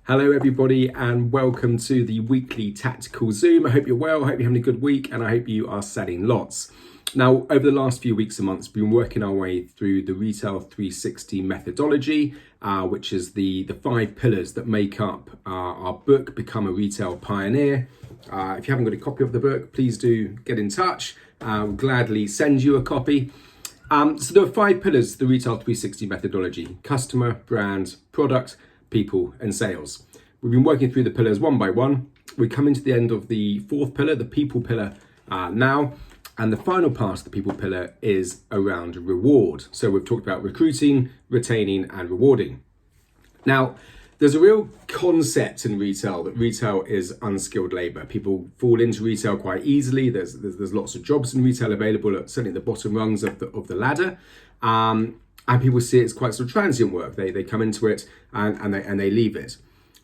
Hello everybody and welcome to the weekly tactical Zoom. I hope you're well, I hope you're having a good week and I hope you are selling lots. Now, over the last few weeks and months, we've been working our way through the Retail 360 methodology, which is the 5 pillars that make up our book, Become a Retail Pioneer. If you haven't got a copy of the book, please do get in touch. I'll gladly send you a copy. So there are 5 pillars to the Retail 360 methodology: customer, brand, product, people and sales. We've been working through the pillars one by one. We're coming to the end of the 4th pillar, the people pillar now. And the final part of the people pillar is around reward. So we've talked about recruiting, retaining and rewarding. Now, there's a real concept in retail that retail is unskilled labor. People fall into retail quite easily. There's lots of jobs in retail available at certainly the bottom rungs of the ladder. And people see it as quite sort of transient work. They come into it and they leave it,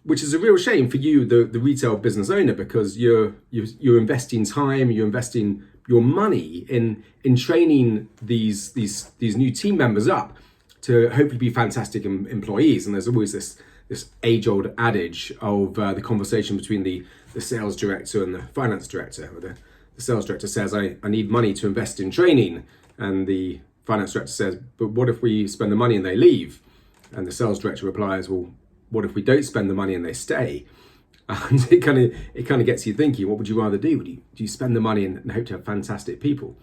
which is a real shame for you, the retail business owner, because you're investing time, you're investing your money in training these new team members up to hopefully be fantastic employees. And there's always this age-old adage of the conversation between the sales director and the finance director. Where the sales director says, I need money to invest in training, and the finance director says, but what if we spend the money and they leave? And the sales director replies, well, what if we don't spend the money and they stay? And it kind of gets you thinking, what would you rather do? Do you spend the money and hope to have fantastic people?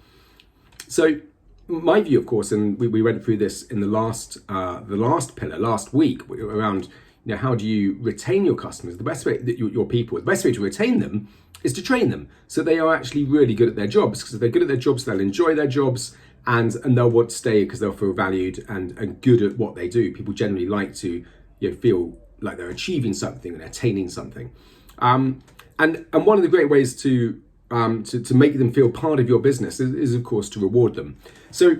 So my view, of course, and we went through this in the last pillar last week around, how do you retain your customers? The best way that your people, the best way to retain them is to train them so they are actually really good at their jobs. Because if they're good at their jobs, they'll enjoy their jobs. And they'll want to stay because they'll feel valued and good at what they do. People generally like to feel like they're achieving something and attaining something. And one of the great ways to make them feel part of your business is of course to reward them. So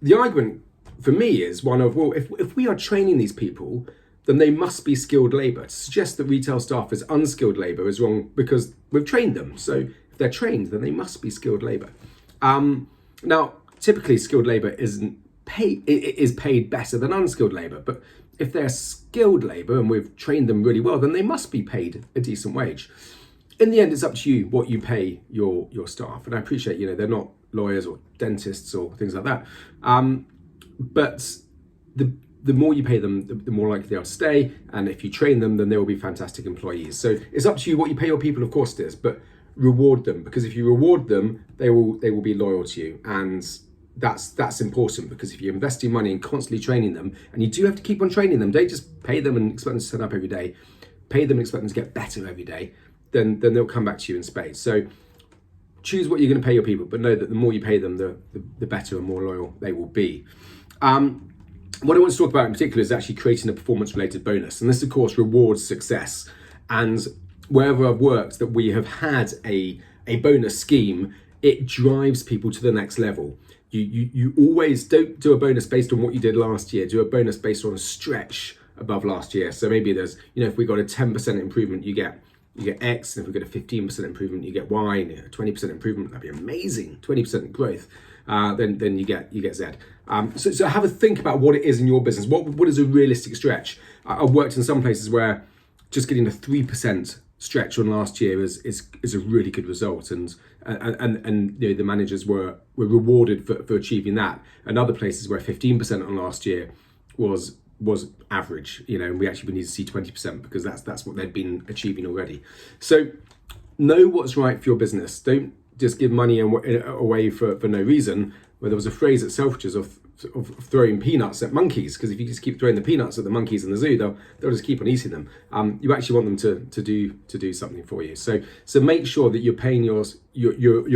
the argument for me is one of, well, if we are training these people, then they must be skilled labor. To suggest that retail staff is unskilled labor is wrong because we've trained them. So if they're trained, then they must be skilled labor. Now, typically, skilled labor is paid better than unskilled labor. But if they're skilled labor and we've trained them really well, then they must be paid a decent wage. In the end, it's up to you what you pay your staff. And I appreciate, they're not lawyers or dentists or things like that. But the more you pay them, the more likely they are to stay. And if you train them, then they will be fantastic employees. So it's up to you what you pay your people, of course it is, but reward them, because if you reward them, they will be loyal to you. And that's important, because if you're investing money and constantly training them, and you do have to keep on training them, don't just pay them and expect them to turn up every day, pay them and expect them to get better every day, then they'll come back to you in spades. So choose what you're going to pay your people, but know that the more you pay them, the better and more loyal they will be. What I want to talk about in particular is actually creating a performance-related bonus. And this, of course, rewards success. And wherever I've worked that we have had a bonus scheme, it drives people to the next level. You always don't do a bonus based on what you did last year. Do a bonus based on a stretch above last year. So maybe there's, if we got a 10% improvement, you get X, and if we get a 15% improvement, you get Y, and a 20% improvement, that'd be amazing. 20% growth, then you get Z. So have a think about what it is in your business. What is a realistic stretch? I've worked in some places where just getting a 3% stretch on last year is a really good result, and the managers were rewarded for achieving that. And other places where 15% on last year was average, and we actually need to see 20% because that's what they'd been achieving already. So know what's right for your business. Don't just give money away for no reason. Where there was a phrase at Selfridges of throwing peanuts at monkeys, because if you just keep throwing the peanuts at the monkeys in the zoo, they'll just keep on eating them. You actually want them to do something for you. So make sure that you're paying you're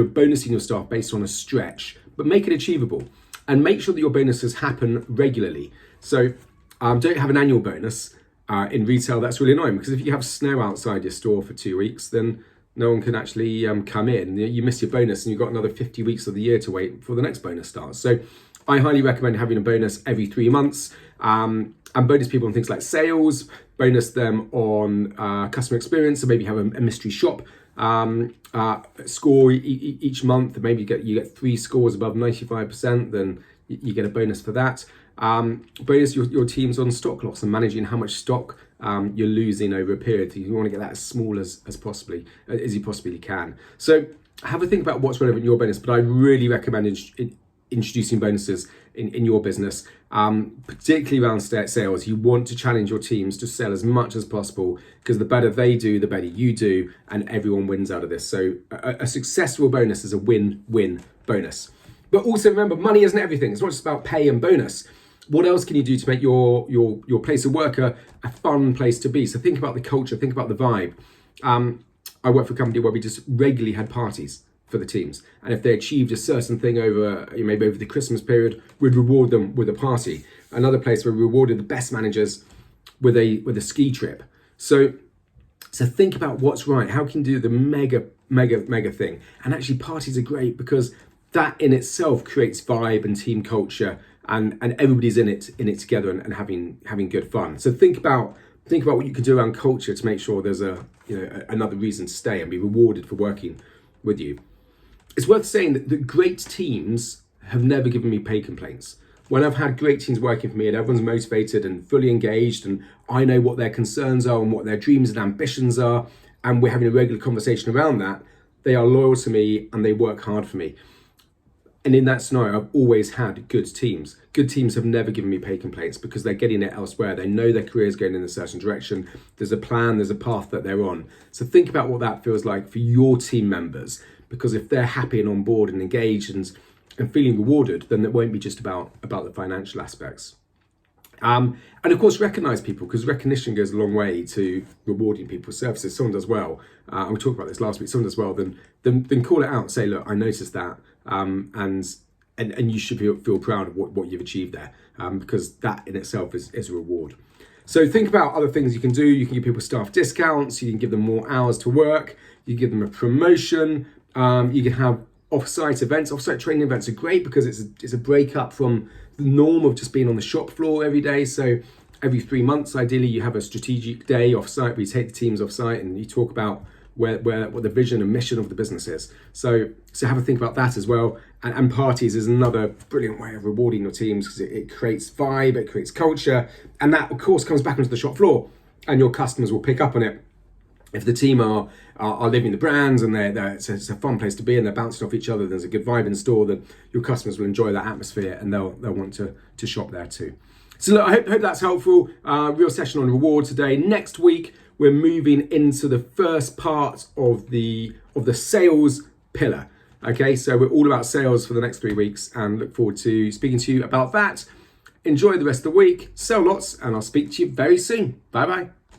bonusing your staff based on a stretch, but make it achievable, and make sure that your bonuses happen regularly. So don't have an annual bonus in retail. That's really annoying, because if you have snow outside your store for 2 weeks, then no one can actually come in. You miss your bonus and you've got another 50 weeks of the year to wait before the next bonus starts. So I highly recommend having a bonus every 3 months, and bonus people on things like sales, bonus them on customer experience. So maybe have a mystery shop score each month. Maybe you get 3 scores above 95%, then you get a bonus for that. Bonus your teams on stock loss and managing how much stock you're losing over a period. You want to get that as small as you possibly can. So have a think about what's relevant in your business, but I really recommend introducing bonuses in your business, particularly around sales. You want to challenge your teams to sell as much as possible, because the better they do, the better you do, and everyone wins out of this. So a successful bonus is a win-win bonus. But also remember, money isn't everything. It's not just about pay and bonus. What else can you do to make your place of work a fun place to be? So think about the culture, think about the vibe. I work for a company where we just regularly had parties for the teams, and if they achieved a certain thing maybe over the Christmas period, we'd reward them with a party. Another place where we rewarded the best managers with a ski trip. So think about what's right. How can you do the mega thing? And actually, parties are great because that in itself creates vibe and team culture, and everybody's in it together and having good fun. So think about what you can do around culture to make sure there's another reason to stay and be rewarded for working with you. It's worth saying that great teams have never given me pay complaints. When I've had great teams working for me and everyone's motivated and fully engaged, and I know what their concerns are and what their dreams and ambitions are, and we're having a regular conversation around that, they are loyal to me and they work hard for me. And in that scenario, I've always had good teams. Good teams have never given me pay complaints because they're getting it elsewhere. They know their career is going in a certain direction. There's a plan, there's a path that they're on. So think about what that feels like for your team members, because if they're happy and on board and engaged and feeling rewarded, then it won't be just about the financial aspects. And of course, recognize people, because recognition goes a long way to rewarding people's services. Someone does well, and we talked about this last week, someone does well, then call it out, say, look, I noticed that, and you should feel proud of what you've achieved there, because that in itself is a reward. So think about other things you can do. You can give people staff discounts, you can give them more hours to work, you can give them a promotion, you can have off-site events. Off-site training events are great because it's a break up from the norm of just being on the shop floor every day. So every 3 months, ideally, you have a strategic day off-site where you take the teams off-site and you talk about what the vision and mission of the business is. So have a think about that as well. And parties is another brilliant way of rewarding your teams, because it creates vibe, it creates culture, and that of course comes back onto the shop floor, and your customers will pick up on it. If the team are living the brands and it's a fun place to be and they're bouncing off each other, there's a good vibe in store, then your customers will enjoy that atmosphere and they'll want to shop there too. So look, I hope that's helpful. Real session on reward today. Next week, we're moving into the first part of the sales pillar. Okay, so we're all about sales for the next 3 weeks and look forward to speaking to you about that. Enjoy the rest of the week, sell lots, and I'll speak to you very soon. Bye-bye.